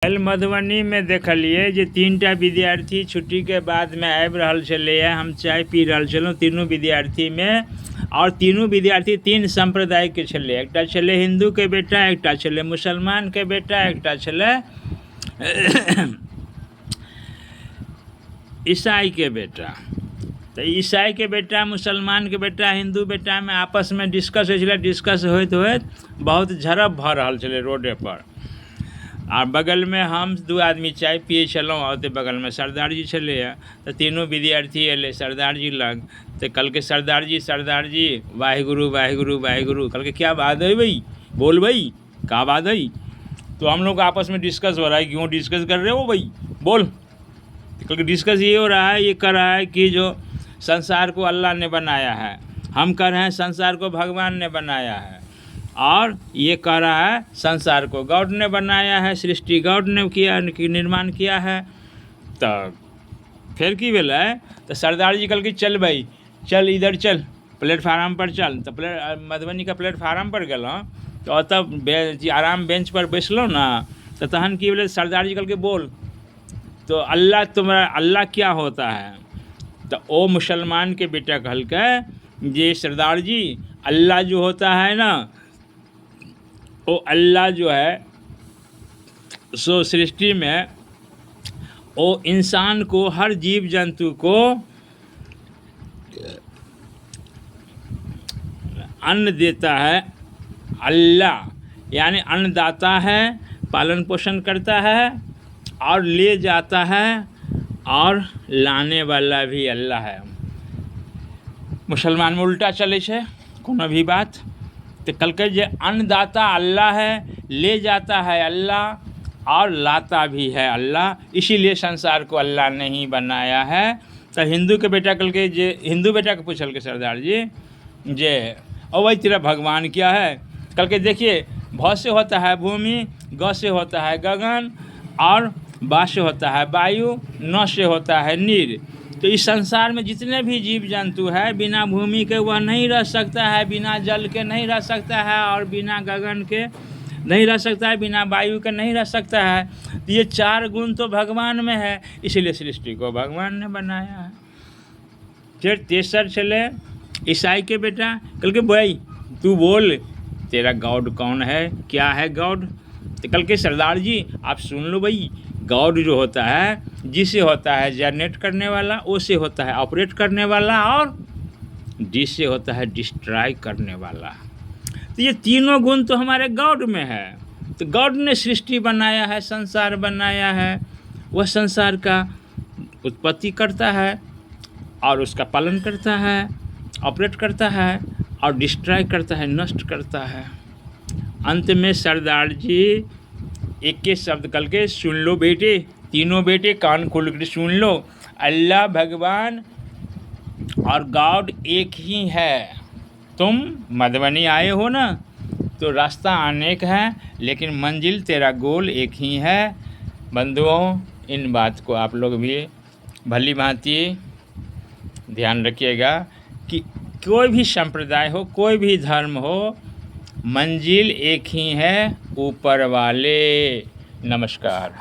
कल मधुबनी में देखलिए जे 3टा विद्यार्थी छुट्टी के बाद में आबि रहल छलै। हम चाय पी रहल छलहुँ तीनों विद्यार्थी में, और तीनों विद्यार्थी 3 संप्रदाय के छलै। एकटा छलै हिंदू के बेटा, एकटा छलै मुसलमान के बेटा, एकटा छलै ईसाई के बेटा। तो ईसाई के बेटा, मुसलमान के बेटा, हिंदू बेटा में आपस में डिस्कस हो छलै। डिस्कस होइत होइत बहुत झड़प भऽ रहल छलै रोडे पर। और बगल में हम 2 आदमी चाय पिए छलहुँ, और बगल में सरदार जी छलै। तो तीनों विद्यार्थी अयलै सरदार जी लग। तो कहलकै सरदार जी वाहिगुरु वाहिगुरु वाहिगुरु। कहलकै क्या बात है भाई, बोल भाई क्या बात है। तो हम लोग आपस में डिस्कस हो रहा है। क्यों डिस्कस कर रहे हो भाई, बोल। तो कहलकै डिस्कस ये हो रहा है, ये कर रहा है कि जो संसार को अल्लाह ने बनाया है, हम कह रहे हैं संसार को भगवान ने बनाया है, और ये कह रहा है संसार को गॉड ने बनाया है, सृष्टि गॉड ने किया, निर्माण किया है। तो फिर की भेलै, तो सरदार जी कहलकै चल भाई चल इधर चल, प्लेटफार्म पर चल। तो मधुबनी का प्लेटफार्म पर गेलहुँ। तो तब आराम बेंच पर बैसलहुँ ना। तो तहन की भेलै, सरदार जी कहलकै बोल तो अल्लाह क्या होता है। तो ओ मुसलमान के बेटा कहलकै जे सरदार जी अल्लाह जो होता है ना, वो अल्लाह जो है सो सृष्टि में वो इंसान को, हर जीव जंतु को अन्न देता है। अल्लाह यानी अन्नदाता है, पालन पोषण करता है और ले जाता है, और लाने वाला भी अल्लाह है। मुसलमान में उल्टा चले छे कोनो भी बात। तो कहलकै जे अन्नदाता अल्लाह है, ले जाता है अल्लाह, और लाता भी है अल्लाह, इसीलिए संसार को अल्लाह नहीं बनाया है। तो हिंदू के बेटा कहलकै जे, हिंदू बेटा के पूछलकै सरदार जी जे ओ भाई तेरा भगवान क्या है। कहलकै देखिए भ से होता है भूमि, ग से होता है गगन, और बा से होता है वायु, न से होता है नीर। तो इस संसार में जितने भी जीव जंतु है, बिना भूमि के वह नहीं रह सकता है, बिना जल के नहीं रह सकता है, और बिना गगन के नहीं रह सकता है, बिना वायु के नहीं रह सकता है। तो ये 4 गुण तो भगवान में है, इसलिए सृष्टि को भगवान ने बनाया है। फिर तेसर चले ईसाई के बेटा। कहलकै भाई तू बोल तेरा गॉड कौन है, क्या है गॉड। तो कहलकै सरदार जी आप सुन लो भाई, गॉड जो होता है, जिसे होता है जनरेट करने वाला, ओ से होता है ऑपरेट करने वाला, और डी से होता है डिस्ट्रॉय करने वाला। तो ये तीनों गुण तो हमारे गॉड में है। तो गॉड ने सृष्टि बनाया है, संसार बनाया है, वह संसार का उत्पत्ति करता है, और उसका पालन करता है, ऑपरेट करता है, और डिस्ट्रॉय करता है, नष्ट करता है। अंत में सरदार जी एक के शब्द कल के सुन लो बेटे, तीनों बेटे कान खोल कर सुन लो, अल्लाह भगवान और गॉड एक ही है। तुम मधुबनी आए हो ना, तो रास्ता अनेक है, लेकिन मंजिल तेरा गोल एक ही है। बंधुओं, इन बात को आप लोग भी भली भांति ध्यान रखिएगा कि कोई भी संप्रदाय हो, कोई भी धर्म हो, मंजिल एक ही है, ऊपर वाले। नमस्कार।